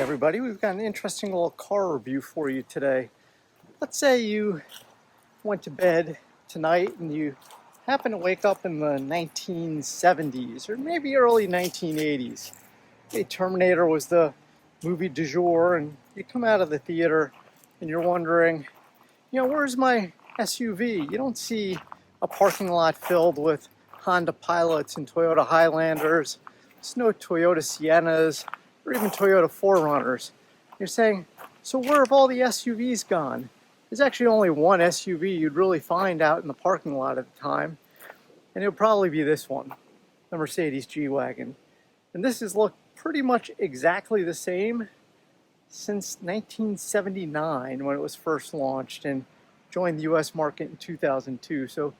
everybody, we've got an interesting little car review for you today. Let's say you went to bed tonight and you happen to wake up in the 1970s or maybe early 1980s. Terminator was the movie du jour, and you come out of the theater and you're wondering, where's my SUV? You don't see a parking lot filled with Honda Pilots and Toyota Highlanders. There's no Toyota Siennas or even Toyota 4Runners. You're saying, so where have all the SUVs gone? There's actually only one SUV you'd really find out in the parking lot at the time, and it would probably be this one, the Mercedes G-Wagon. And this has looked pretty much exactly the same since 1979 when it was first launched and joined the US market in 2002. So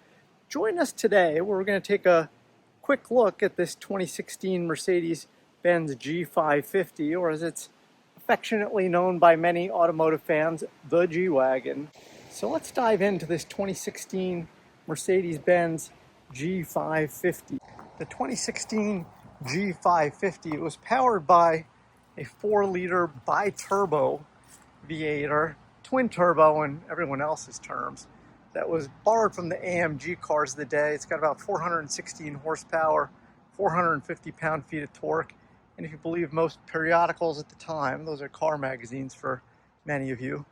join us today where we're going to take a quick look at this 2016 Mercedes-Benz G550, or as it's affectionately known by many automotive fans, the G-Wagon. So let's dive into this 2016 Mercedes-Benz G550. The 2016 G550, it was powered by a 4-liter bi-turbo V8, twin turbo in everyone else's terms, that was borrowed from the AMG cars of the day. It's got about 416 horsepower, 450 pound-feet of torque, and if you believe most periodicals at the time, those are car magazines for many of you.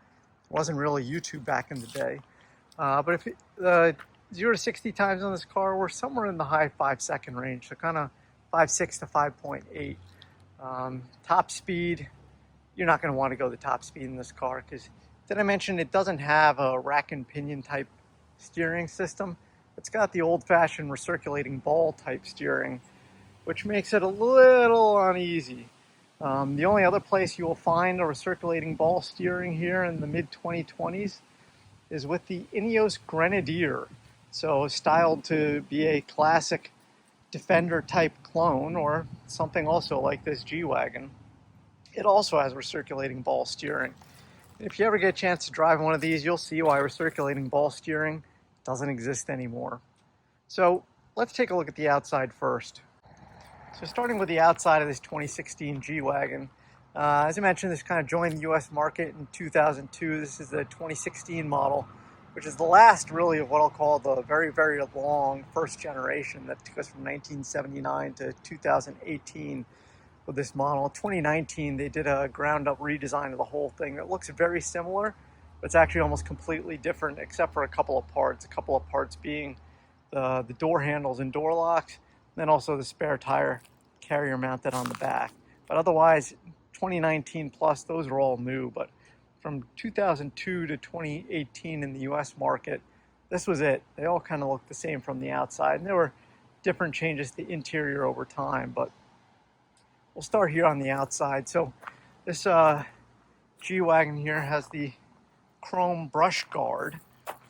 It wasn't really YouTube back in the day. But if 0 to 60 times on this car, we're somewhere in the high 5-second range, so kind of 5.6 to 5.8. Top speed, you're not going to want to go the top speed in this car because, did I mention it doesn't have a rack and pinion type steering system? It's got the old-fashioned recirculating ball type steering, which makes it a little uneasy. The only other place you will find a recirculating ball steering here in the mid-2020s is with the Ineos Grenadier. So styled to be a classic Defender type clone, or something also like this G-Wagon. It also has recirculating ball steering. If you ever get a chance to drive one of these, you'll see why recirculating ball steering doesn't exist anymore. So let's take a look at the outside first. So starting with the outside of this 2016 G-Wagon, as I mentioned, this kind of joined the US market in 2002. This is the 2016 model, which is the last really of what I'll call the very, very long first generation that took us from 1979 to 2018 with this model. In 2019, they did a ground-up redesign of the whole thing that looks very similar, but it's actually almost completely different except for a couple of parts. A couple of parts being the door handles and door locks, and then also the spare tire carrier mounted on the back. But otherwise, 2019 plus, those are all new. But from 2002 to 2018 in the US market, this was it. They all kind of looked the same from the outside, and there were different changes to the interior over time, but we'll start here on the outside. So this G-Wagon here has the chrome brush guard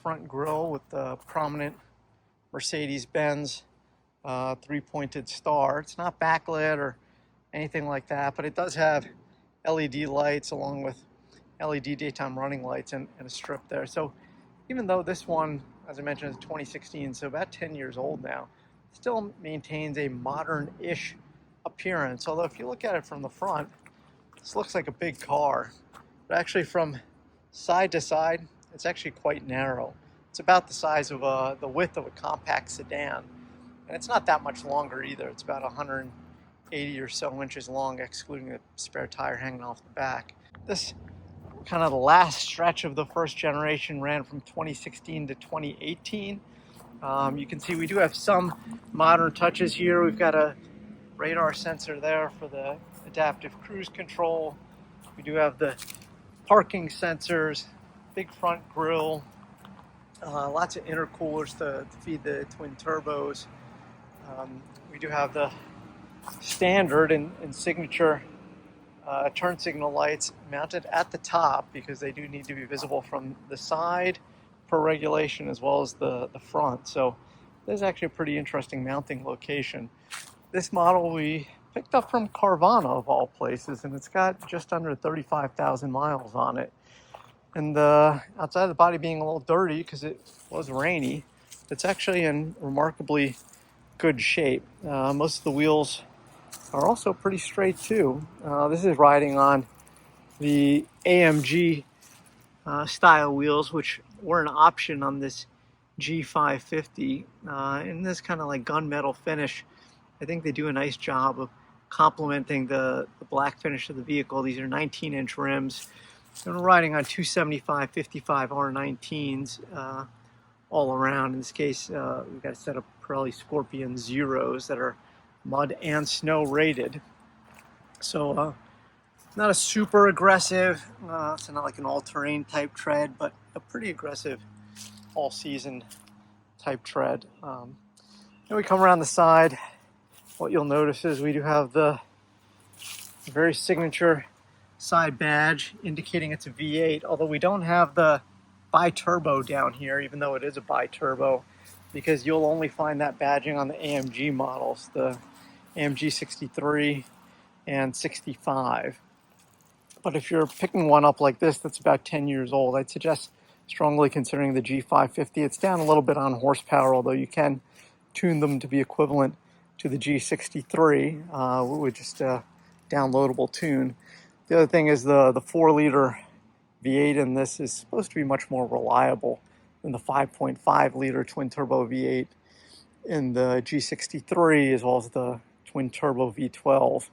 front grille with the prominent Mercedes-Benz 3-pointed star. It's not backlit or anything like that, but it does have LED lights along with LED daytime running lights and a strip there. So even though this one, as I mentioned, is 2016, so about 10 years old now, it still maintains a modern-ish appearance. Although if you look at it from the front, this looks like a big car, but actually from side to side, it's actually quite narrow. It's about the size of the width of a compact sedan, and it's not that much longer either. It's about 180 or so inches long, excluding the spare tire hanging off the back. This kind of the last stretch of the first generation ran from 2016 to 2018. You can see we do have some modern touches here. We've got a radar sensor there for the adaptive cruise control. We do have the parking sensors, big front grille, lots of intercoolers to feed the twin turbos. We do have the standard and signature turn signal lights mounted at the top because they do need to be visible from the side for regulation as well as the front. So this is actually a pretty interesting mounting location. This model we picked up from Carvana of all places, and it's got just under 35,000 miles on it. And outside of the body being a little dirty because it was rainy, it's actually in remarkably good shape. Most of the wheels are also pretty straight too. This is riding on the AMG style wheels, which were an option on this G550, in this kind of like gunmetal finish. I think they do a nice job of complementing the black finish of the vehicle. These are 19-inch rims. And we're riding on 275/55 R19s all around. In this case, we've got a set of Pirelli Scorpion Zeros that are mud and snow rated. So not a super aggressive, it's not like an all-terrain type tread, but a pretty aggressive all-season type tread. And we come around the side. What you'll notice is we do have the very signature side badge indicating it's a V8, although we don't have the bi-turbo down here, even though it is a bi-turbo, because you'll only find that badging on the AMG models, the AMG 63 and 65. But if you're picking one up like this that's about 10 years old, I'd suggest strongly considering the G550. It's down a little bit on horsepower, although you can tune them to be equivalent to the G63 with just a downloadable tune. The other thing is the 4-liter V8 in this is supposed to be much more reliable than the 5.5-liter twin-turbo V8 in the G63, as well as the twin-turbo V12.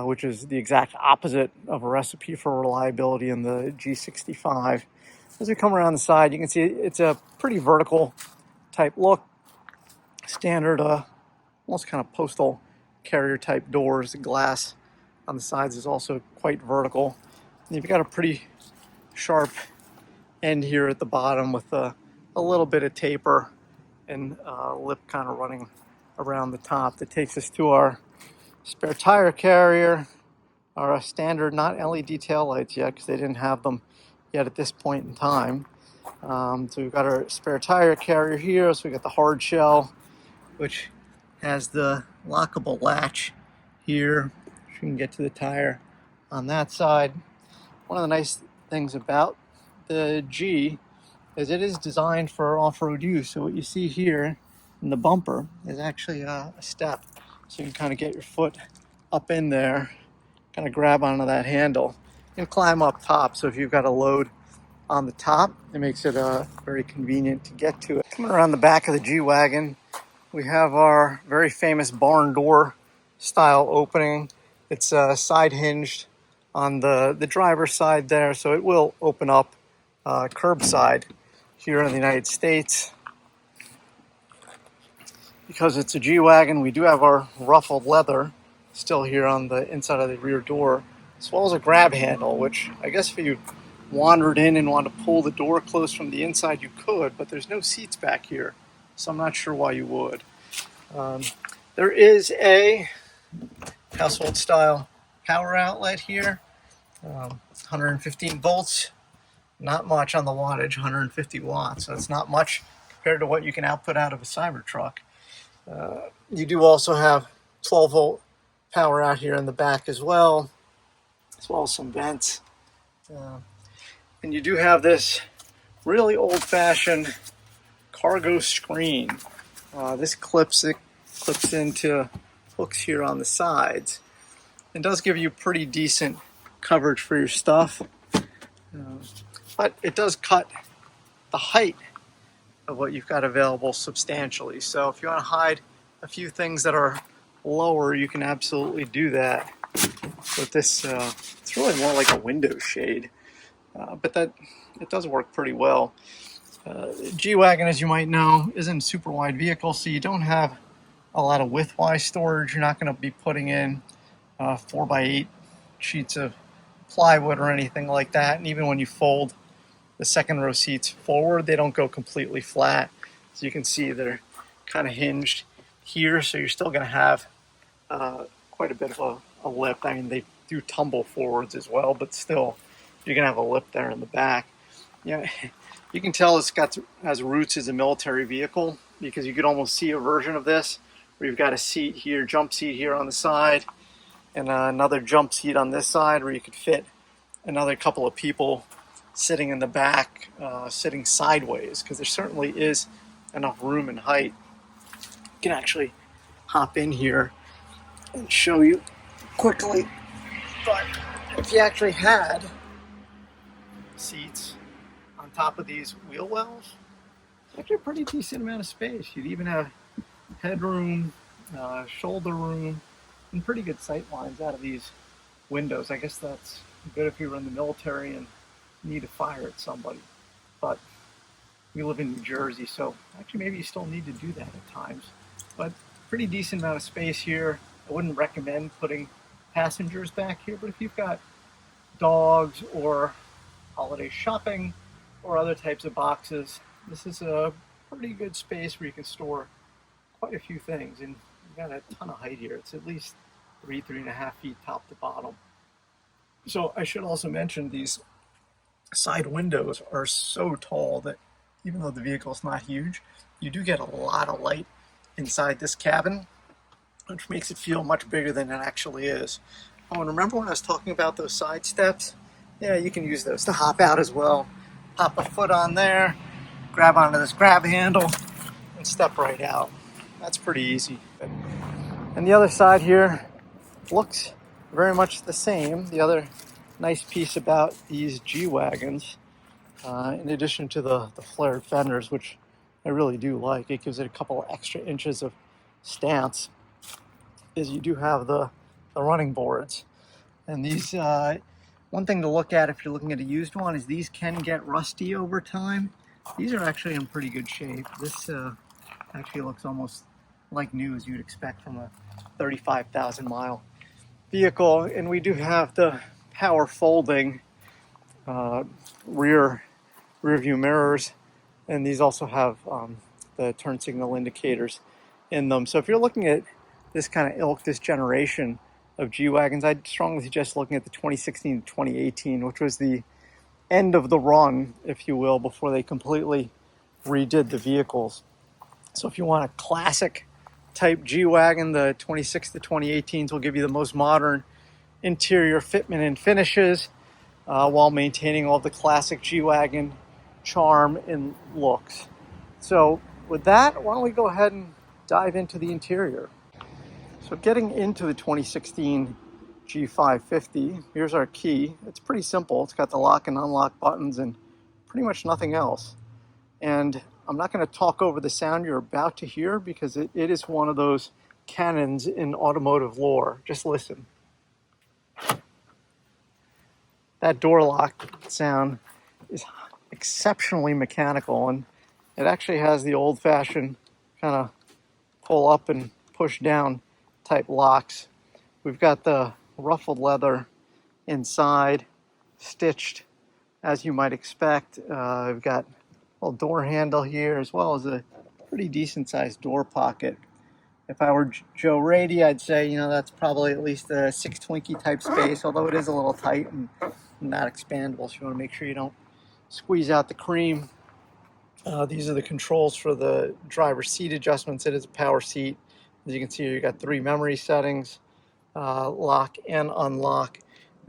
Which is the exact opposite of a recipe for reliability in the G65. As we come around the side, you can see it's a pretty vertical type look. Standard, almost kind of postal carrier type doors. The glass on the sides is also quite vertical. And you've got a pretty sharp end here at the bottom with a little bit of taper and lip kind of running around the top. That takes us to our spare tire carrier, our standard, not LED tail lights yet because they didn't have them yet at this point in time. So we've got our spare tire carrier here. So we got the hard shell, which has the lockable latch here. You can get to the tire on that side. One of the nice things about the G is it is designed for off-road use. So what you see here in the bumper is actually a step. So you can kind of get your foot up in there, kind of grab onto that handle and climb up top. So if you've got a load on the top, it makes it very convenient to get to it. Coming around the back of the G-Wagon, we have our very famous barn door style opening. It's side hinged on the driver's side there, so it will open up curbside here in the United States. Because it's a G-Wagon, we do have our ruffled leather still here on the inside of the rear door, as well as a grab handle, which I guess if you wandered in and wanted to pull the door closed from the inside, you could, but there's no seats back here, so I'm not sure why you would. There is a household style power outlet here, 115 volts, not much on the wattage, 150 watts, so it's not much compared to what you can output out of a Cybertruck. You do also have 12 volt power out here in the back as well as some vents. And you do have this really old-fashioned cargo screen. This clips into hooks here on the sides. It does give you pretty decent coverage for your stuff, but it does cut the height of what you've got available substantially. So if you want to hide a few things that are lower, you can absolutely do that with this. It's really more like a window shade, but it does work pretty well. G-Wagon, as you might know, isn't a super wide vehicle, so you don't have a lot of width-wise storage. You're not going to be putting in 4x8 sheets of plywood or anything like that. And even when you fold the second row seats forward, they don't go completely flat. So you can see they're kind of hinged here, so you're still going to have quite a bit of a lip. I mean, they do tumble forwards as well, but still, you're going to have a lip there in the back. Yeah, you can tell has roots as a military vehicle, because you could almost see a version of this where you've got a seat here, jump seat here on the side, and another jump seat on this side where you could fit another couple of people sitting in the back, sitting sideways, because there certainly is enough room and height. You can actually hop in here and show you quickly, but if you actually had seats on top of these wheel wells, it's actually a pretty decent amount of space. You'd even have headroom, shoulder room, and pretty good sight lines out of these windows. I guess that's good if you were in the military and need to fire at somebody. But we live in New Jersey, so actually maybe you still need to do that at times. But pretty decent amount of space here. I wouldn't recommend putting passengers back here, but if you've got dogs or holiday shopping or other types of boxes, this is a pretty good space where you can store quite a few things. And you've got a ton of height here. It's at least 3.5 feet top to bottom. So I should also mention these side windows are so tall that even though the vehicle is not huge, you do get a lot of light inside this cabin, which makes it feel much bigger than it actually is. Oh, and remember when I was talking about those side steps? Yeah, you can use those to hop out as well. Pop a foot on there, grab onto this grab handle, and step right out. That's pretty easy. And the other side here looks very much the same. The other nice piece about these G-Wagons, in addition to the flared fenders, which I really do like, it gives it a couple extra inches of stance, is you do have the running boards. And these, one thing to look at if you're looking at a used one is these can get rusty over time. These are actually in pretty good shape. This actually looks almost like new, as you'd expect from a 35,000 mile vehicle. And we do have the power folding rear view mirrors, and these also have the turn signal indicators in them. So if you're looking at this kind of ilk, this generation of G-Wagons, I'd strongly suggest looking at the 2016 to 2018, which was the end of the run, if you will, before they completely redid the vehicles. So if you want a classic type G-Wagon, the 26 to 2018s will give you the most modern interior fitment and finishes, while maintaining all the classic G-Wagon charm and looks. So with that, why don't we go ahead and dive into the interior. So getting into the 2016 G550, here's our key. It's pretty simple. It's got the lock and unlock buttons and pretty much nothing else. And I'm not going to talk over the sound you're about to hear because it is one of those canons in automotive lore. Just listen. That door lock sound is exceptionally mechanical, and it actually has the old-fashioned kind of pull up and push down type locks. We've got the ruffled leather inside, stitched as you might expect. We've got a little door handle here, as well as a pretty decent sized door pocket. If I were Joe Rady, I'd say, you know, that's probably at least a 6 Twinkie type space, although it is a little tight and not expandable, so you want to make sure you don't squeeze out the cream. These are the controls for the driver's seat adjustments. It is a power seat. As you can see, you got 3 memory settings, lock and unlock,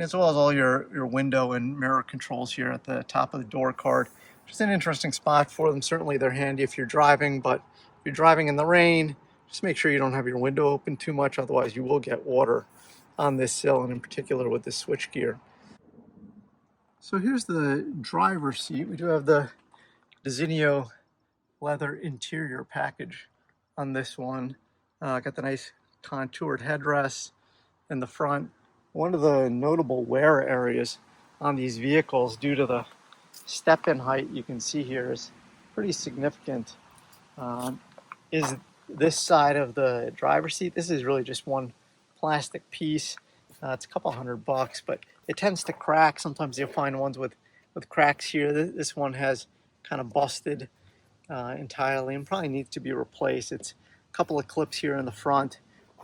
as well as all your window and mirror controls here at the top of the door card, which is an interesting spot for them. Certainly they're handy if you're driving, but if you're driving in the rain, just make sure you don't have your window open too much, otherwise you will get water on this sill, and in particular with this switch gear. So here's the driver's seat. We do have the Zinio leather interior package on this one. Got the nice contoured headrest in the front. One of the notable wear areas on these vehicles, due to the step-in height you can see here, is pretty significant, is this side of the driver's seat. This is really just one plastic piece. It's a couple $100, but it tends to crack. Sometimes you'll find ones with cracks here. This one has kind of busted entirely and probably needs to be replaced. It's a couple of clips here in the front,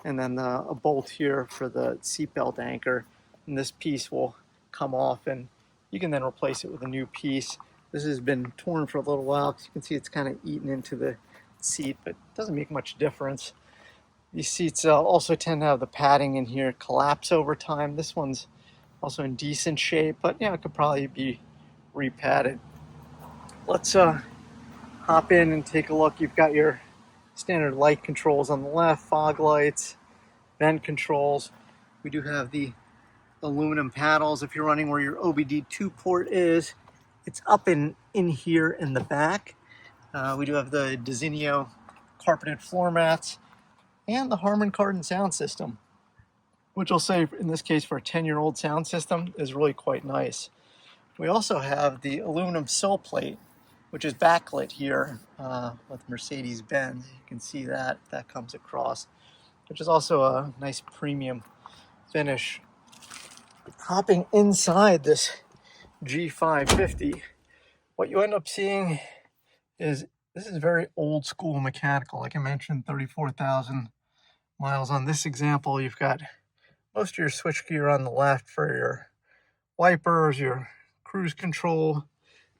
and then a bolt here for the seatbelt anchor. And this piece will come off, and you can then replace it with a new piece. This has been torn for a little while, because you can see it's kind of eaten into the seat, but it doesn't make much difference. These seats also tend to have the padding in here collapse over time. This one's also in decent shape, but yeah, it could probably be repadded. Let's hop in and take a look. You've got your standard light controls on the left, fog lights, vent controls. We do have the aluminum paddles. If you're running where your OBD2 port is, it's up in here in the back. We do have the Desenio carpeted floor mats and the Harman Kardon sound system, which I'll say in this case for a 10-year-old sound system is really quite nice. We also have the aluminum sill plate, which is backlit here with Mercedes-Benz. You can see that comes across, which is also a nice premium finish. Hopping inside this G550, what you end up seeing is this is very old school mechanical. Like I mentioned, 34,000 miles on this example. You've got most of your switchgear on the left for your wipers, your cruise control,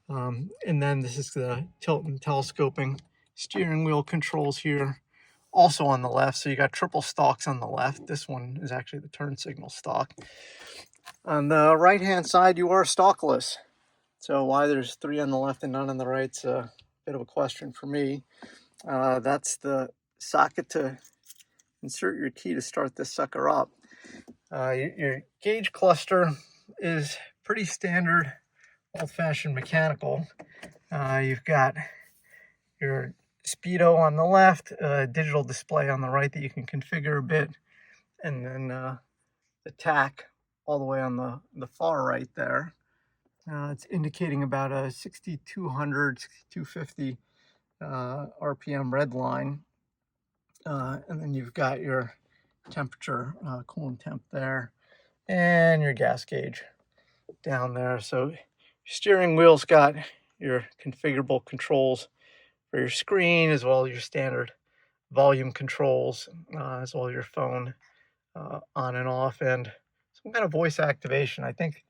and then this is the tilt and telescoping steering wheel controls here, also on the left. So you got triple stalks on the left. This one is actually the turn signal stalk. On the right hand side, you are stalkless. So why there's 3 on the left and none on the right's a bit of a question for me. That's the socket to insert your key to start this sucker up. Your gauge cluster is pretty standard, old-fashioned mechanical. You've got your speedo on the left, digital display on the right that you can configure a bit, and then the tach all the way on the far right there. It's indicating about a 6,200, 6,250 RPM red line. And then you've got your temperature, coolant temp there, and your gas gauge down there. So your steering wheel's got your configurable controls for your screen, as well as your standard volume controls, as well as your phone on and off, and some kind of voice activation. I think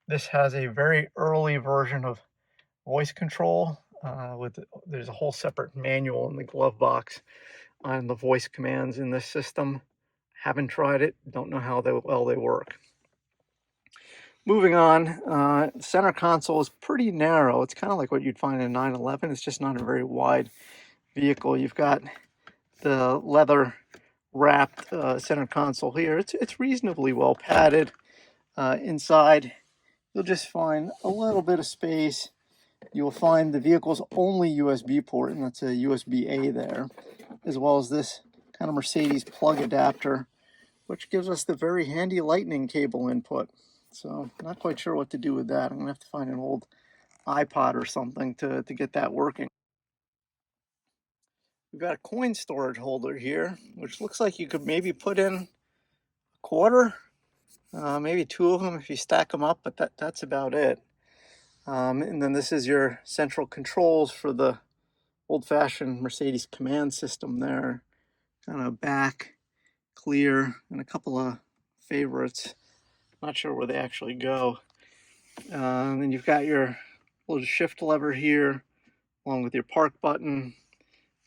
this has a very early version of voice control. There's a whole separate manual in the glove box on the voice commands in this system. Haven't tried it, don't know how well they work. Moving on, center console is pretty narrow. It's kind of like what you'd find in a 911. It's just not a very wide vehicle. You've got the leather wrapped center console here. It's reasonably well padded. Inside, you'll just find a little bit of space. You'll find the vehicle's only USB port, and that's a USB-A there, as well as this kind of Mercedes plug adapter, which gives us the very handy lightning cable input. So not quite sure what to do with that. I'm gonna have to find an old iPod or something to get that working. We've got a coin storage holder here, which looks like you could maybe put in a quarter, maybe 2 of them if you stack them up, but that's about it. And then this is your central controls for the old-fashioned Mercedes command system there. Kind of back, clear, and a couple of favorites. Not sure where they actually go. And then you've got your little shift lever here, along with your park button.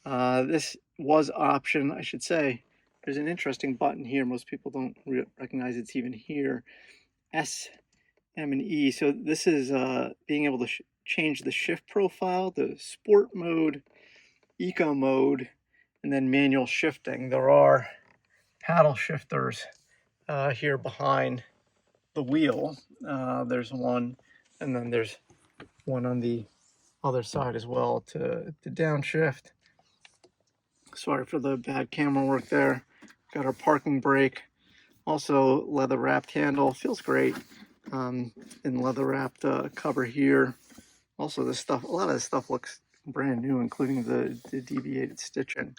This was option, I should say. There's an interesting button here. Most people don't recognize it's even here. S, M, and E. So this is being able to change the shift profile, the sport mode, eco mode, and then manual shifting. There are paddle shifters here behind the wheel. There's one, and then there's one on the other side as well to downshift. Sorry for the bad camera work there. Got our parking brake. Also leather wrapped handle. Feels great. In leather wrapped cover here. Also this stuff, a lot of this stuff looks brand new, including the deviated stitching.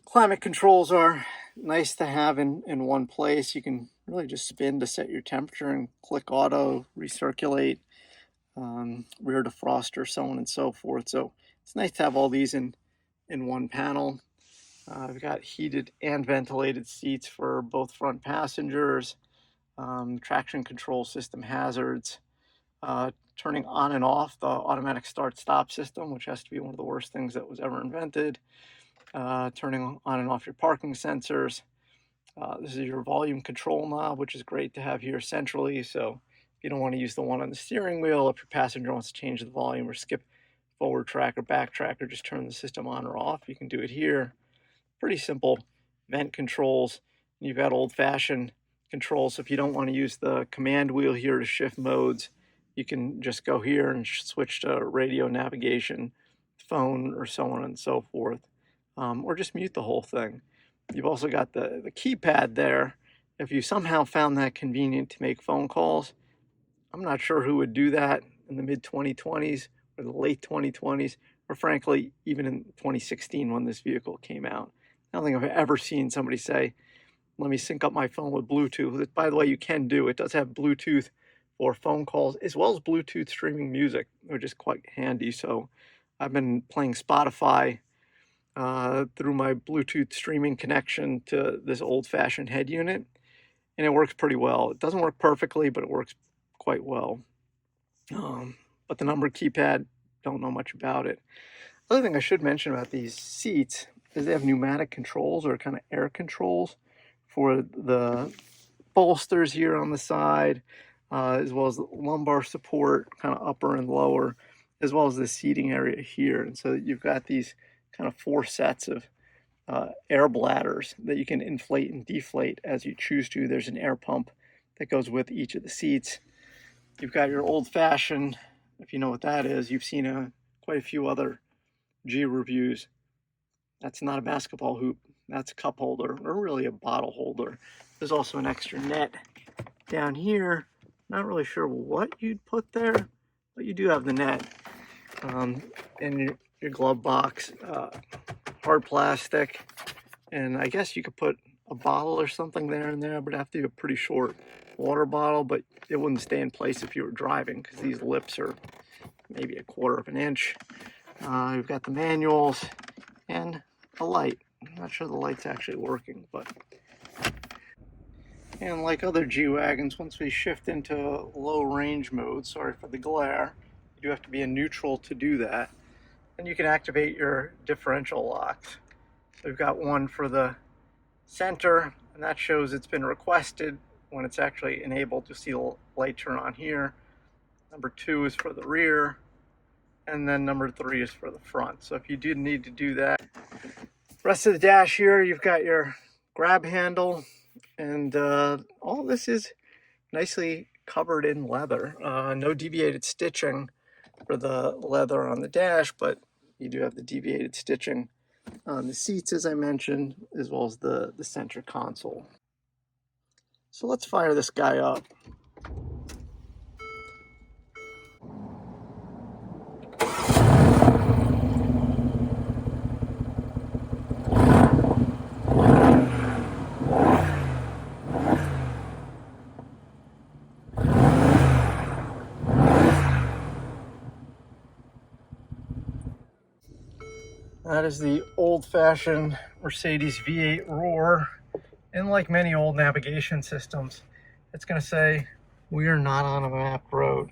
Climate controls are nice to have in one place. You can really just spin to set your temperature and click auto, recirculate, rear defroster, so on and so forth. So it's nice to have all these in one panel. We've got heated and ventilated seats for both front passengers, traction control system hazards, turning on and off the automatic start-stop system, which has to be one of the worst things that was ever invented, turning on and off your parking sensors. This is your volume control knob, which is great to have here centrally. So if you don't want to use the one on the steering wheel, if your passenger wants to change the volume or skip forward track or back track or just turn the system on or off, you can do it here. Pretty simple vent controls. You've got old-fashioned controls. So if you don't want to use the command wheel here to shift modes, you can just go here and switch to radio navigation, phone, or so on and so forth, or just mute the whole thing. You've also got the keypad there. If you somehow found that convenient to make phone calls, I'm not sure who would do that in the mid-2020s or the late 2020s, or frankly, even in 2016 when this vehicle came out. I don't think I've ever seen somebody say, let me sync up my phone with Bluetooth. By the way, you can do. It does have Bluetooth for phone calls as well as Bluetooth streaming music, which is quite handy. So I've been playing Spotify through my Bluetooth streaming connection to this old-fashioned head unit, and it works pretty well. It doesn't work perfectly, but it works quite well. But the number keypad, don't know much about it. Other thing I should mention about these seats is they have pneumatic controls, or kind of air controls, for the bolsters here on the side, as well as the lumbar support, kind of upper and lower, as well as the seating area here. And so you've got these kind of 4 sets of air bladders that you can inflate and deflate as you choose to. There's an air pump that goes with each of the seats. You've got your old-fashioned, if you know what that is, you've seen quite a few other G reviews. That's not a basketball hoop, that's a cup holder, or really a bottle holder. There's also an extra net down here. Not really sure what you'd put there, but you do have the net in your glove box. Hard plastic, and I guess you could put a bottle or something there and there, but it'd have to be a pretty short water bottle, but it wouldn't stay in place if you were driving because these lips are maybe 1/4 of an inch. You've got the manuals and a light. I'm not sure the light's actually working, but... And like other G-Wagons, once we shift into low range mode, sorry for the glare, you do have to be in neutral to do that. And you can activate your differential locks. We've got one for the center, and that shows it's been requested. When it's actually enabled, you'll see the light turn on here. Number 2 is for the rear, and then number 3 is for the front. So if you do need to do that. Rest of the dash here, you've got your grab handle, and all of this is nicely covered in leather. No deviated stitching for the leather on the dash, but you do have the deviated stitching on the seats, as I mentioned, as well as the center console. So let's fire this guy up. That is the old-fashioned Mercedes V8 roar. And like many old navigation systems, it's going to say, we are not on a mapped road.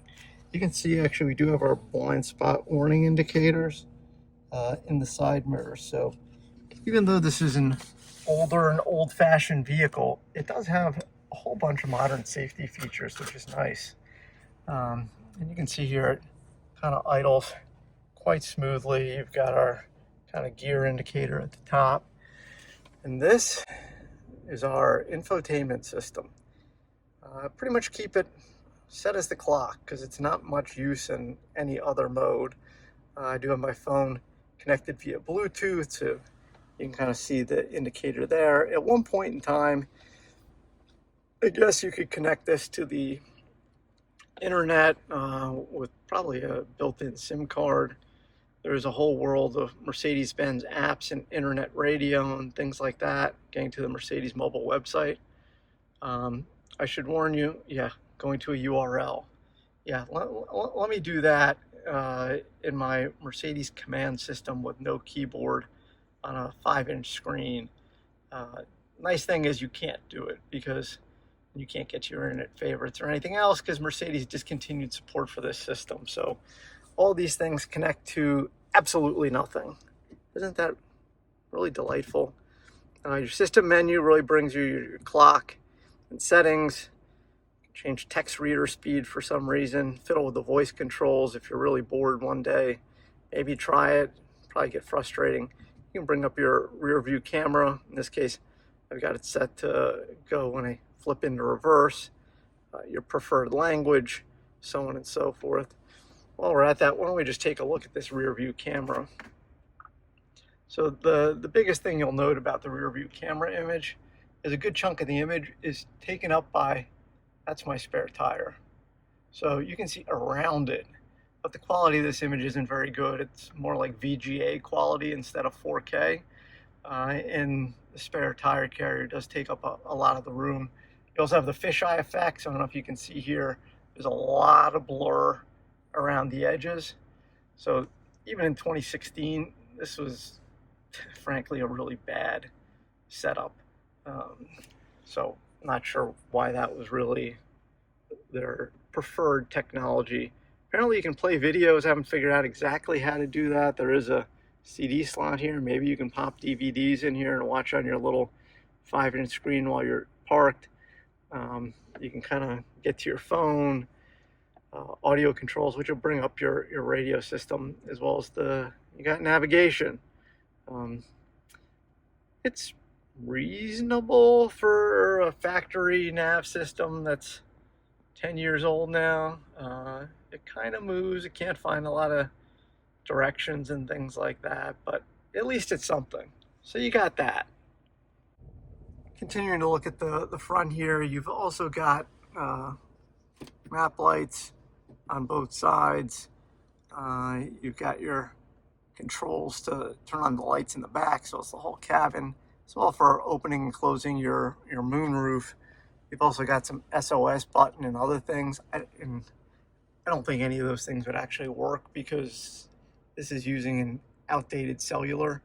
You can see actually we do have our blind spot warning indicators in the side mirrors. So even though this is an older and old-fashioned vehicle, it does have a whole bunch of modern safety features, which is nice. And you can see here it kind of idles quite smoothly. You've got our kind of gear indicator at the top. And this is our infotainment system. Pretty much keep it set as the clock because it's not much use in any other mode. I do have my phone connected via Bluetooth, so you can kind of see the indicator there. At one point in time, I guess you could connect this to the internet with probably a built-in SIM card. There's a whole world of Mercedes-Benz apps and internet radio and things like that, getting to the Mercedes mobile website. I should warn you, going to a URL. Let me do that in my Mercedes command system with no keyboard on a 5-inch screen. Nice thing is you can't do it because you can't get your internet favorites or anything else because Mercedes discontinued support for this system. So all these things connect to absolutely nothing. Isn't that really delightful? Your system menu really brings you your clock and settings. Change text reader speed for some reason. Fiddle with the voice controls if you're really bored one day. Maybe try it. Probably get frustrating. You can bring up your rear view camera. In this case, I've got it set to go when I flip into reverse, your preferred language, so on and so forth. While we're at that, why don't we just take a look at this rear view camera. So the biggest thing you'll note about the rear view camera image is a good chunk of the image is taken up by, that's my spare tire. So you can see around it, but the quality of this image isn't very good. It's more like VGA quality instead of 4K. And the spare tire carrier does take up a lot of the room. You also have the fisheye effect. So I don't know if you can see here, there's a lot of blur around the edges. So even in 2016, this was frankly a really bad setup. So I'm not sure why that was really their preferred technology. Apparently you can play videos. I haven't figured out exactly how to do that. There is a CD slot here. Maybe you can pop DVDs in here and watch on your little 5-inch screen while you're parked. You can kind of get to your phone, audio controls, which will bring up your radio system, as well as you got navigation. It's reasonable for a factory nav system that's 10 years old now. It kind of moves. It can't find a lot of directions and things like that, but at least it's something. So you got that. Continuing to look at the front here, you've also got map lights on both sides. You've got your controls to turn on the lights in the back, so it's the whole cabin, as well for opening and closing your moonroof. You've also got some SOS button and other things. I don't think any of those things would actually work because this is using an outdated cellular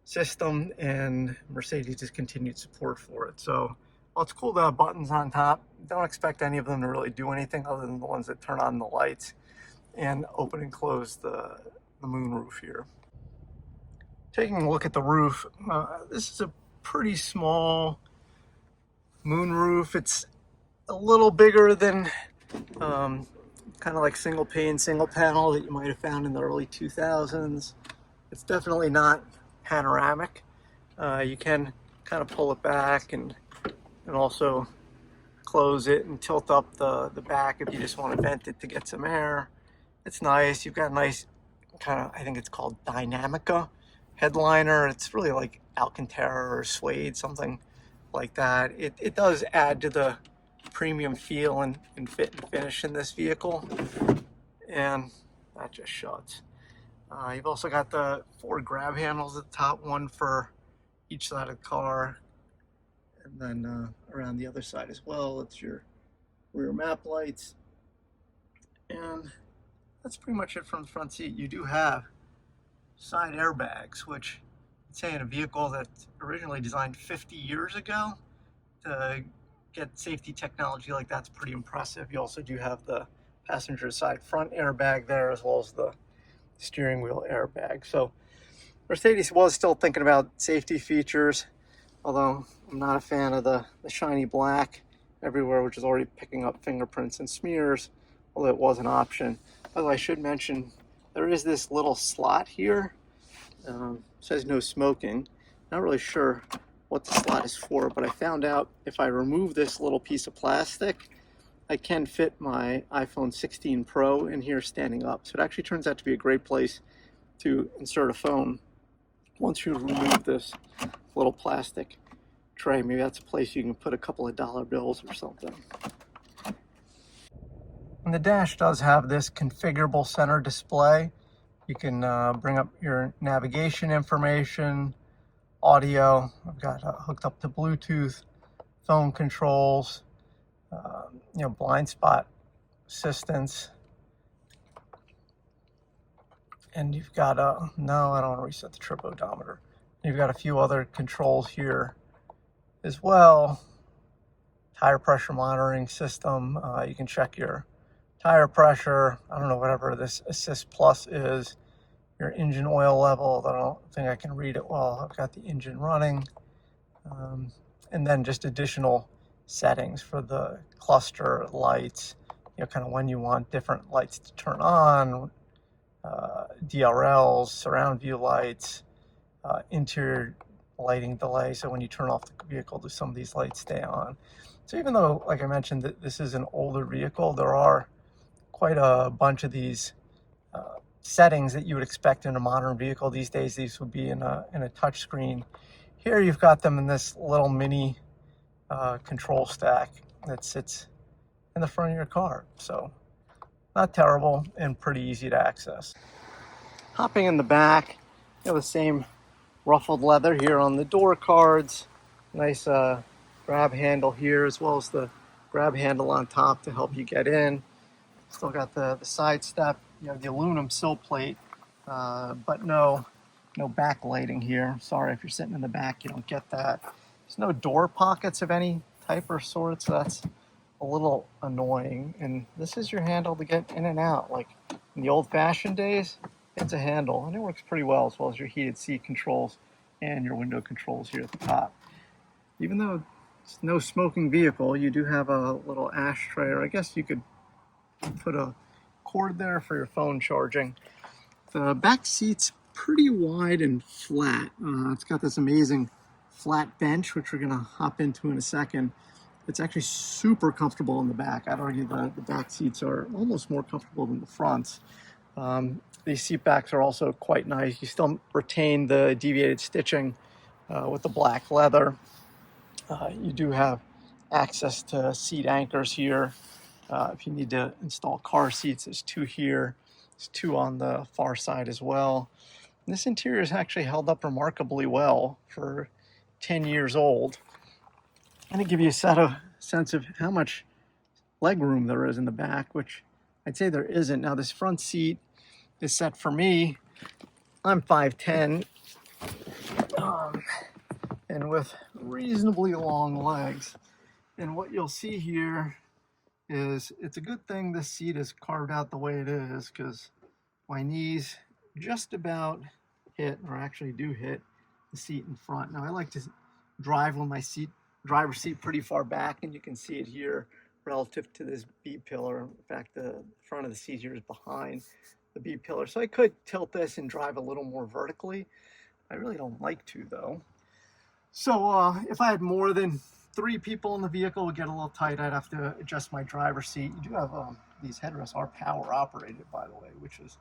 system, and Mercedes discontinued support for it. So while it's cool to have buttons on top, don't expect any of them to really do anything other than the ones that turn on the lights and open and close the moonroof here. Taking a look at the roof, this is a pretty small moonroof. It's a little bigger than kind of like single pane, single panel that you might have found in the early 2000s. It's definitely not panoramic. You can kind of pull it back and also close it and tilt up the back if you just want to vent it to get some air. It's nice. You've got a nice kind of, I think it's called Dynamica headliner. It's really like Alcantara or suede, something like that. It does add to the premium feel and fit and finish in this vehicle. And that just shuts. You've also got the 4 grab handles at the top, one for each side of the car, and then around the other side as well, it's your rear map lights. And that's pretty much it from the front seat. You do have side airbags, which I'd say in a vehicle that's originally designed 50 years ago, to get safety technology like that's pretty impressive. You also do have the passenger side front airbag there, as well as the steering wheel airbag. So Mercedes was still thinking about safety features, although I'm not a fan of the shiny black everywhere, which is already picking up fingerprints and smears, although it was an option. Although I should mention, there is this little slot here. Says no smoking. Not really sure what the slot is for, but I found out if I remove this little piece of plastic, I can fit my iPhone 16 Pro in here standing up. So it actually turns out to be a great place to insert a phone once you remove this little plastic tray. Maybe that's a place you can put a couple of dollar bills or something. And the dash does have this configurable center display. You can bring up your navigation information, audio. I've got hooked up to Bluetooth, phone controls, blind spot assistance. And you've got no, I don't want to reset the trip odometer. You've got a few other controls here as well. Tire pressure monitoring system. You can check your tire pressure. I don't know, whatever this Assist Plus is. Your engine oil level. I don't think I can read it well. I've got the engine running. And then just additional settings for the cluster lights, kind of when you want different lights to turn on, DRLs, surround view lights, interior lighting delay, so when you turn off the vehicle, do some of these lights stay on? So even though, like I mentioned, that this is an older vehicle, there are quite a bunch of these settings that you would expect in a modern vehicle these days. These would be in a touch screen. Here you've got them in this little mini control stack that sits in the front of your car. So not terrible and pretty easy to access. Hopping in the back, you have the same ruffled leather here on the door cards. Nice grab handle here, as well as the grab handle on top to help you get in. Still got the side step. You have the aluminum sill plate, but no backlighting here. Sorry if you're sitting in the back, you don't get that. There's no door pockets of any type or sort, so that's a little annoying. And this is your handle to get in and out. Like in the old-fashioned days, it's a handle, and it works pretty well, as well as your heated seat controls and your window controls here at the top. Even though it's no smoking vehicle, you do have a little ashtray, or I guess you could put a cord there for your phone charging. The back seat's pretty wide and flat. It's got this amazing flat bench, which we're gonna hop into in a second. It's actually super comfortable in the back. I'd argue the back seats are almost more comfortable than the fronts. These seat backs are also quite nice. You still retain the deviated stitching with the black leather. You do have access to seat anchors here. If you need to install car seats, there's two here. There's two on the far side as well. And this interior is actually held up remarkably well for 10 years old. And to give you a sense of how much leg room there is in the back, which I'd say there isn't. Now this front seat is set for me. I'm 5'10", and with reasonably long legs. And what you'll see here is it's a good thing this seat is carved out the way it is, because my knees just about hit, or actually do hit, the seat in front. Now I like to drive with my driver's seat pretty far back, and you can see it here relative to this B-pillar. In fact, the front of the seat here is behind the B-pillar. So I could tilt this and drive a little more vertically. I really don't like to, though. So if I had more than 3 people in the vehicle, it would get a little tight. I'd have to adjust my driver's seat. You do have these headrests are power operated, by the way, which is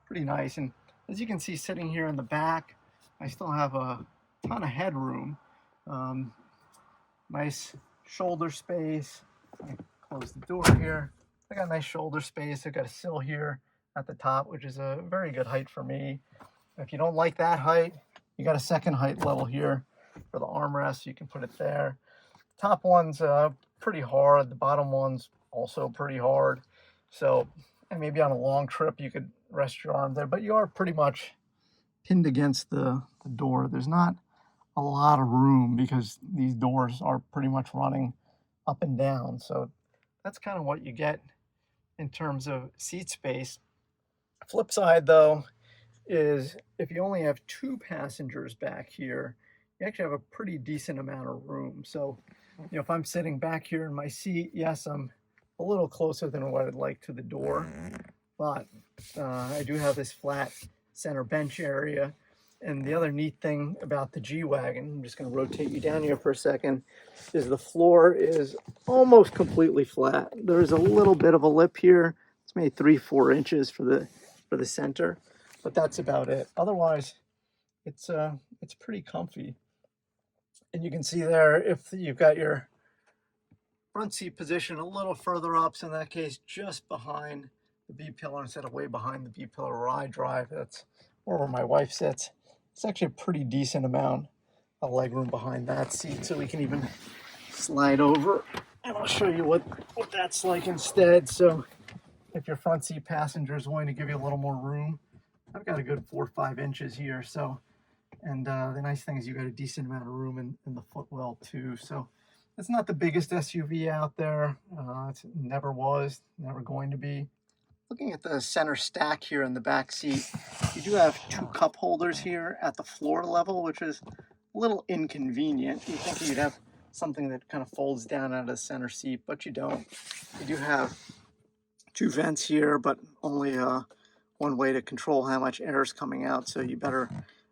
pretty nice. And as you can see, sitting here in the back, I still have a ton of headroom. Nice shoulder space. Close the door here. I got nice shoulder space. I got a sill here at the top, which is a very good height for me. If you don't like that height, you got a second height level here for the armrest. You can put it there. Top one's pretty hard. The bottom one's also pretty hard. So, and maybe on a long trip you could rest your arm there, but you are pretty much pinned against the door. There's not a lot of room because these doors are pretty much running up and down. So that's kind of what you get in terms of seat space. Flip side, though, is if you only have 2 passengers back here, you actually have a pretty decent amount of room. So, you know, if I'm sitting back here in my seat, yes, I'm a little closer than what I'd like to the door, but I do have this flat center bench area. And the other neat thing about the G-Wagon, I'm just going to rotate you down here for a second, is the floor is almost completely flat. There's a little bit of a lip here. It's maybe 3-4 inches for the center, but that's about it. Otherwise, it's pretty comfy. And you can see there, if you've got your front seat position a little further up, so in that case, just behind the B-pillar instead of way behind the B-pillar where I drive, that's where my wife sits. It's actually a pretty decent amount of legroom behind that seat, so we can even slide over, and I'll show you what that's like instead. So if your front seat passenger is wanting to give you a little more room, I've got a good 4 or 5 inches here. So, and the nice thing is you got a decent amount of room in the footwell too. So it's not the biggest SUV out there. It never was, never going to be. Looking at the center stack here in the back seat, you do have 2 cup holders here at the floor level, which is a little inconvenient. You think you'd have something that kind of folds down out of the center seat, but you don't. You do have 2 vents here, but only one way to control how much air is coming out, so you better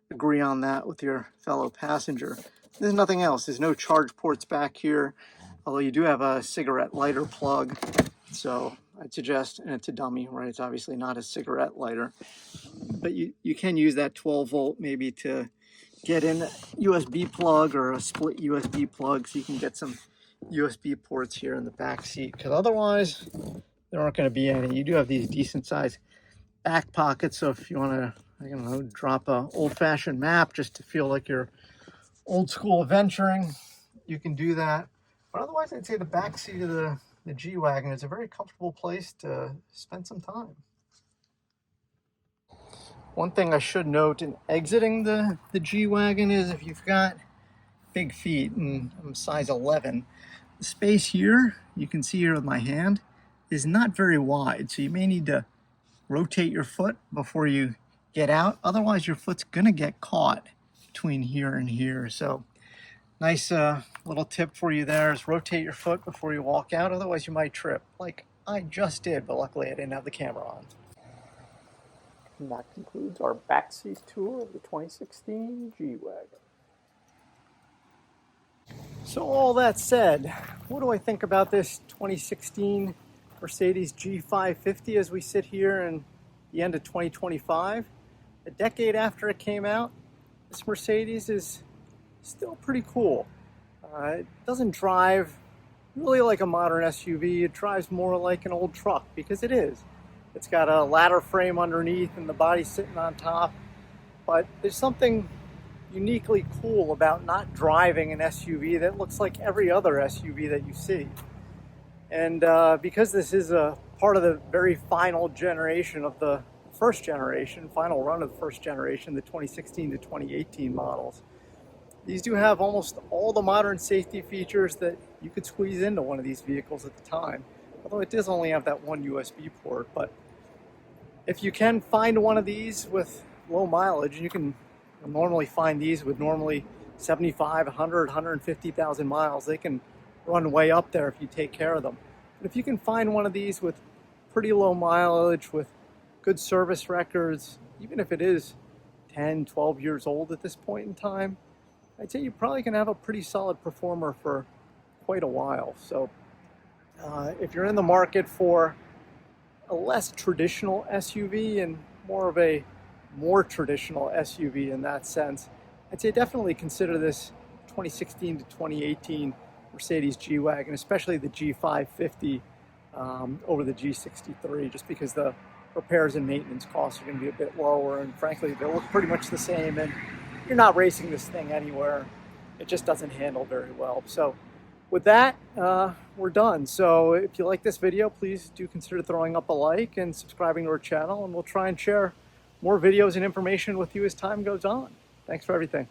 agree on that with your fellow passenger. There's nothing else. There's no charge ports back here. although you do have a cigarette lighter plug. So I'd suggest, and it's a dummy, right? It's obviously not a cigarette lighter, but you can use that 12 volt maybe to get in a USB plug or a split USB plug, so you can get some USB ports here in the back seat, because otherwise there aren't going to be any. You do have these decent sized back pockets, so if you want to, I don't know, drop a old-fashioned map just to feel like you're old school adventuring, you can do that. But otherwise, I'd say the back seat of the G-Wagon is a very comfortable place to spend some time. One thing I should note in exiting the G-Wagon is if you've got big feet, and I'm size 11, the space here, you can see here with my hand, is not very wide. So you may need to rotate your foot before you get out. Otherwise, your foot's gonna get caught between here and here. So nice little tip for you there is rotate your foot before you walk out. Otherwise, you might trip like I just did, but luckily I didn't have the camera on. And that concludes our backseat tour of the 2016 G-Wagon. So all that said, what do I think about this 2016 Mercedes G550 as we sit here in the end of 2025? A decade after it came out, this Mercedes is still pretty cool. It doesn't drive really like a modern SUV. It drives more like an old truck, because it is. It's got a ladder frame underneath and the body sitting on top. But there's something uniquely cool about not driving an SUV that looks like every other SUV that you see. And because this is a part of the very final generation of the first generation, final run of the first generation, the 2016 to 2018 models, these do have almost all the modern safety features that you could squeeze into one of these vehicles at the time. Although it does only have that one USB port. But if you can find one of these with low mileage, and you can normally find these with normally 75, 100, 150,000 miles, they can run way up there if you take care of them. But if you can find one of these with pretty low mileage, with good service records, even if it is 10, 12 years old at this point in time, I'd say you probably can have a pretty solid performer for quite a while. So if you're in the market for a less traditional SUV and more of a more traditional SUV in that sense, I'd say definitely consider this 2016 to 2018 Mercedes G-Wagon, especially the G550 over the G63, just because the repairs and maintenance costs are going to be a bit lower, and frankly they look pretty much the same, and you're not racing this thing anywhere. It just doesn't handle very well. So with that, we're done. So if you like this video, please do consider throwing up a like and subscribing to our channel, and we'll try and share more videos and information with you as time goes on. Thanks for everything.